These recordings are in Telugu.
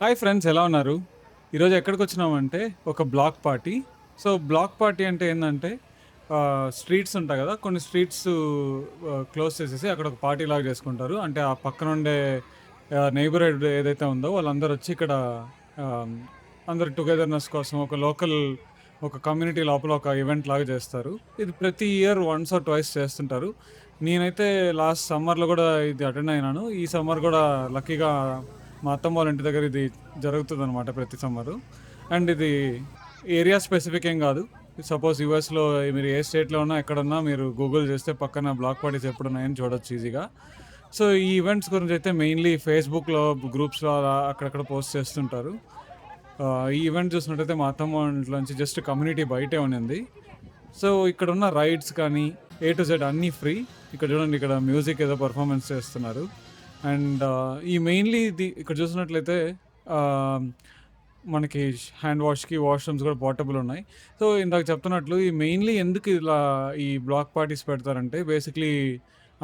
హాయ్ ఫ్రెండ్స్, ఎలా ఉన్నారు? ఈరోజు ఎక్కడికి వచ్చినామంటే ఒక block party. So block party అంటే ఏంటంటే స్ట్రీట్స్ ఉంటాయి కదా, కొన్ని స్ట్రీట్స్ క్లోజ్ చేసేసి అక్కడ ఒక పార్టీ లాగా చేసుకుంటారు. అంటే ఆ పక్కన ఉండే నైబర్హుడ్ ఏదైతే ఉందో వాళ్ళందరూ వచ్చి ఇక్కడ ఆ, అందరు టుగెదర్నెస్ కోసం ఒక లోకల్ ఒక కమ్యూనిటీ లోపల ఒక ఈవెంట్ లాగా చేస్తారు. ఇది ప్రతి ఇయర్ వన్స్ ఆర్ ట్వైస్ చేస్తుంటారు. నేనైతే లాస్ట్ సమ్మర్లో కూడా ఇది అటెండ్ అయినాను. ఈ సమ్మర్ కూడా లక్కీగా మా అత్తమ్మ వాళ్ళ ఇంటి దగ్గర ఇది జరుగుతుంది అనమాట ప్రతి సమ్మరు. అండ్ ఇది ఏరియా స్పెసిఫిక్ ఏం కాదు. సపోజ్ యూఎస్లో మీరు ఏ స్టేట్లో ఉన్నా ఎక్కడున్నా మీరు గూగుల్ చేస్తే పక్కన బ్లాక్ పార్టీస్ ఎప్పుడున్నాయని చూడొచ్చు ఈజీగా. సో ఈ ఈవెంట్స్ గురించి అయితే మెయిన్లీ ఫేస్బుక్లో గ్రూప్స్లో అలా అక్కడక్కడ పోస్ట్ చేస్తుంటారు. ఈ ఈవెంట్ చూసినట్టయితే మా అత్తమ్మ వాళ్ళ ఇంట్లోంచి జస్ట్ కమ్యూనిటీ బయటే ఉన్నింది. సో ఇక్కడ ఉన్న రైడ్స్ కానీ ఏ టు జెడ్ అన్నీ ఫ్రీ. ఇక్కడ చూడండి, ఇక్కడ మ్యూజిక్ ఏదో పర్ఫార్మెన్స్ చేస్తున్నారు. అండ్ ఈ మెయిన్లీ ఇది ఇక్కడ చూసినట్లయితే ఆ, మనకి హ్యాండ్ వాష్కి వాష్రూమ్స్ కూడా పోర్టబుల్ ఉన్నాయి. సో ఇందాక చెప్తున్నట్లు ఈ మెయిన్లీ ఎందుకు ఇలా ఈ బ్లాక్ పార్టీస్ పెడతారంటే బేసిక్లీ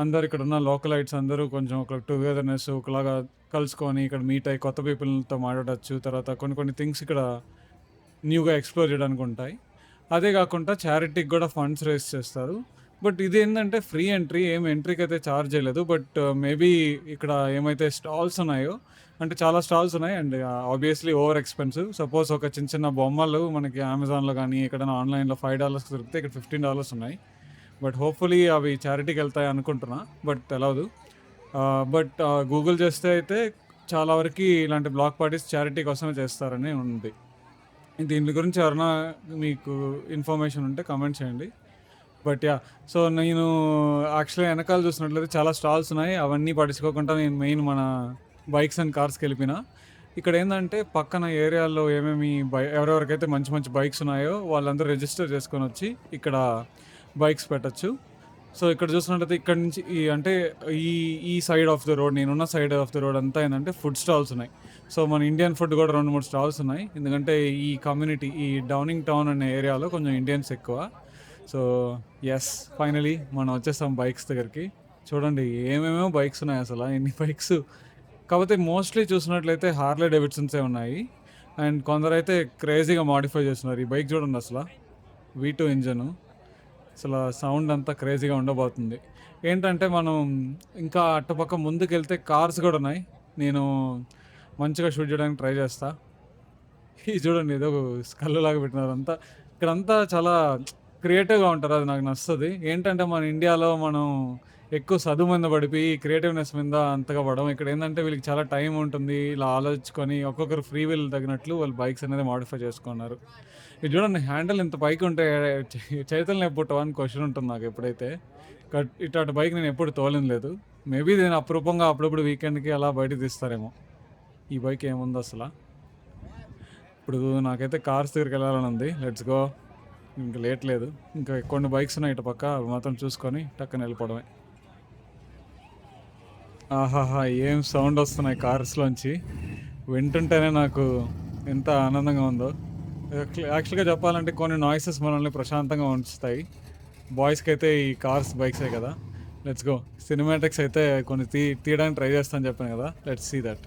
అందరు ఇక్కడ ఉన్న లోకలైట్స్ అందరూ కొంచెం ఒక టుగెదర్నెస్ ఒకలాగా కలుసుకొని ఇక్కడ మీట్ అయ్యి కొత్త పీపుల్తో మాట్లాడచ్చు. తర్వాత కొన్ని కొన్ని థింగ్స్ ఇక్కడ న్యూగా ఎక్స్‌ప్లోర్ చేయడానికి ఉంటాయి. అదే కాకుండా చారిటీకి కూడా ఫండ్స్ రైజ్ చేస్తారు. బట్ ఇదేందంటే ఫ్రీ ఎంట్రీ. ఏం ఎంట్రీకైతే చార్జ్ చేయలేదు. బట్ మేబీ ఇక్కడ ఏమైతే స్టాల్స్ ఉన్నాయో, అంటే చాలా స్టాల్స్ ఉన్నాయి. And obviously over expensive. Suppose ఒక చిన్న చిన్న బొమ్మలు మనకి అమెజాన్‌లో గానీ, ఎక్కడైనా ఆన్‌లైన్‌లో $5కి దొరికితే ఇక్కడ $15 ఉన్నాయి. బట్ హోప్‌ఫుల్లీ అవి చారిటీకి వెళ్తాయి అనుకుంటున్నా. బట్ తెలవదు. బట్ గూగుల్ చేస్తే అయితే చాలా వరకి ఇలాంటి బ్లాక్ పార్టీస్ చారిటీ కోసమే చేస్తారని ఉంది. దీని గురించి ఎవరైనా మీకు ఇన్ఫర్మేషన్ ఉంటే కామెంట్ చేయండి. బట్ సో నేను యాక్చువల్గా వెనకాల చూసినట్లయితే చాలా స్టాల్స్ ఉన్నాయి. అవన్నీ పట్టించుకోకుండా నేను మెయిన్ మన బైక్స్ అండ్ కార్స్కి వెళ్ళిపోయినా. ఇక్కడ ఏంటంటే పక్కన ఏరియాల్లో ఏమేమి ఎవరెవరికైతే మంచి మంచి బైక్స్ ఉన్నాయో వాళ్ళందరూ రిజిస్టర్ చేసుకొని వచ్చి ఇక్కడ బైక్స్ పెట్టచ్చు. సో ఇక్కడ చూసినట్లయితే ఇక్కడ నుంచి అంటే ఈ ఈ సైడ్ ఆఫ్ ద రోడ్, నేనున్న సైడ్ ఆఫ్ ద రోడ్ అంతా ఏంటంటే ఫుడ్ స్టాల్స్ ఉన్నాయి. సో మన ఇండియన్ ఫుడ్ కూడా 2-3 స్టాల్స్ ఉన్నాయి. ఎందుకంటే ఈ కమ్యూనిటీ ఈ డౌనింగ్ టౌన్ అనే ఏరియాలో కొంచెం ఇండియన్స్ ఎక్కువ. సో ఎస్, ఫైనలీ మనం వచ్చేస్తాం బైక్స్ దగ్గరికి. చూడండి ఏమేమో బైక్స్ ఉన్నాయి, అసలు ఎన్ని బైక్స్. కాకపోతే మోస్ట్లీ చూసినట్లయితే హార్లే డేవిడ్సన్సే ఉన్నాయి. అండ్ కొందరైతే క్రేజీగా మాడిఫై చేస్తున్నారు. ఈ బైక్ చూడండి, అసలు V2 ఇంజను, అసలు సౌండ్ అంతా క్రేజీగా ఉండబోతుంది. ఏంటంటే మనం ఇంకా అటుపక్క ముందుకు వెళ్తే కార్స్ కూడా ఉన్నాయి. నేను మంచిగా షూట్ చేయడానికి ట్రై చేస్తా. ఇది చూడండి, ఏదో స్కల్ లాగా పెట్టినారు అంతా. ఇక్కడంతా చాలా క్రియేటివ్గా ఉంటారు, అది నాకు నచ్చుతుంది. ఏంటంటే మన ఇండియాలో మనం ఎక్కువ చదువు మీద పడిపోయి క్రియేటివ్నెస్ మీద అంతగా పడడం. ఇక్కడ ఏంటంటే వీళ్ళకి చాలా టైం ఉంటుంది, ఇలా ఆలోచించుకొని ఒక్కొక్కరు ఫ్రీ వీల్ తగినట్లు వాళ్ళు బైక్స్ అనేది మాడిఫై చేసుకున్నారు. ఇది చూడండి, హ్యాండిల్ ఇంత పైకి ఉంటే చైతన్యం పుట్టవా అని క్వశ్చన్ ఉంటుంది నాకు ఎప్పుడైతే. ఇట్లాంటి బైక్ నేను ఎప్పుడు తోలిన లేదు. మేబీ నేను అపురూపంగా అప్పుడప్పుడు వీకెండ్కి అలా బయటకు తీస్తారేమో. ఈ బైక్ ఏముంది అసలు. ఇప్పుడు నాకైతే కార్స్ దగ్గరికి వెళ్ళాలని ఉంది. Let's go. ఇంకా లేట్ లేదు. ఇంకా కొన్ని బైక్స్ ఉన్నాయి ఇటు పక్క, అవి మాత్రం చూసుకొని టక్కన వెళ్ళిపోవడమే. ఆహాహా, ఏం సౌండ్ వస్తున్నాయి కార్స్లోంచి. వింటుంటేనే నాకు ఎంత ఆనందంగా ఉందో. యాక్చువల్గా చెప్పాలంటే కొన్ని నాయిసెస్ మనల్ని ప్రశాంతంగా ఉంచుతాయి. బాయ్స్కి అయితే ఈ కార్స్ బైక్సే కదా. Let's go. సినిమాటిక్స్ అయితే కొన్ని తీయడానికి ట్రై చేస్తాను చెప్పాను కదా. Let's see that.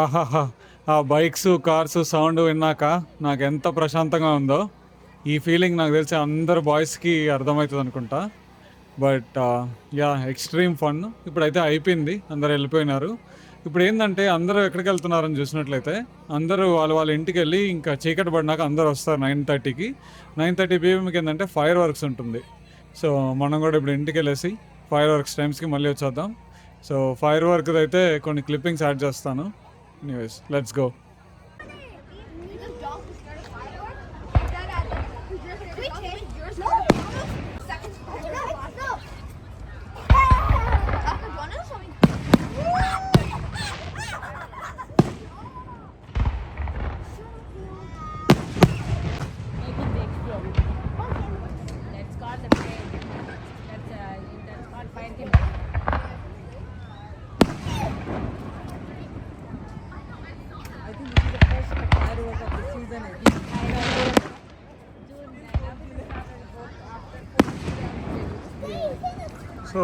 ఆహాహా! ఆ బైక్స్, కార్స్ సౌండ్ విన్నాక నాకెంత ప్రశాంతంగా ఉందో. ఈ ఫీలింగ్ నాకు తెలిసి అందరు బాయ్స్‌కి అర్థమైతదనుకుంటా. But yeah! Extreme fun. ఇప్పుడైతే అయిపోయింది. అందరూ ఎళ్ళిపోయినారు. ఇప్పుడేందంటే అందరూ ఎక్కడికెళ్తున్నారని చూసినట్లయితే, అందరూ వాళ్ళ వాళ్ళ ఇంటికెళ్ళి ఇంకా చీకటి పడినాక అందరొస్తారు 9:30కి. 9:30 పీఎంకి ఏందంటే ఫైర్ వర్క్స్ ఉంటుంది. సో, మనం గూడా ఇప్పుడు ఇంటికెళ్ళేసి ఫైర్ వర్క్స్ టైమ్స్‌కి మళ్ళీ వచ్చేద్దాం. సో, ఫైర్ వర్క్‌దయితే కొన్ని క్లిప్పింగ్స్ యాడ్ చేస్తాను. Anyways let's go. This dog is scared of fireworks? Can we change yours? No. Second fireworks. No. After one of something. Making the explode. That's called the flame. That's called fire chemical. I think this is the first firework of the season. I think. June, after 4 so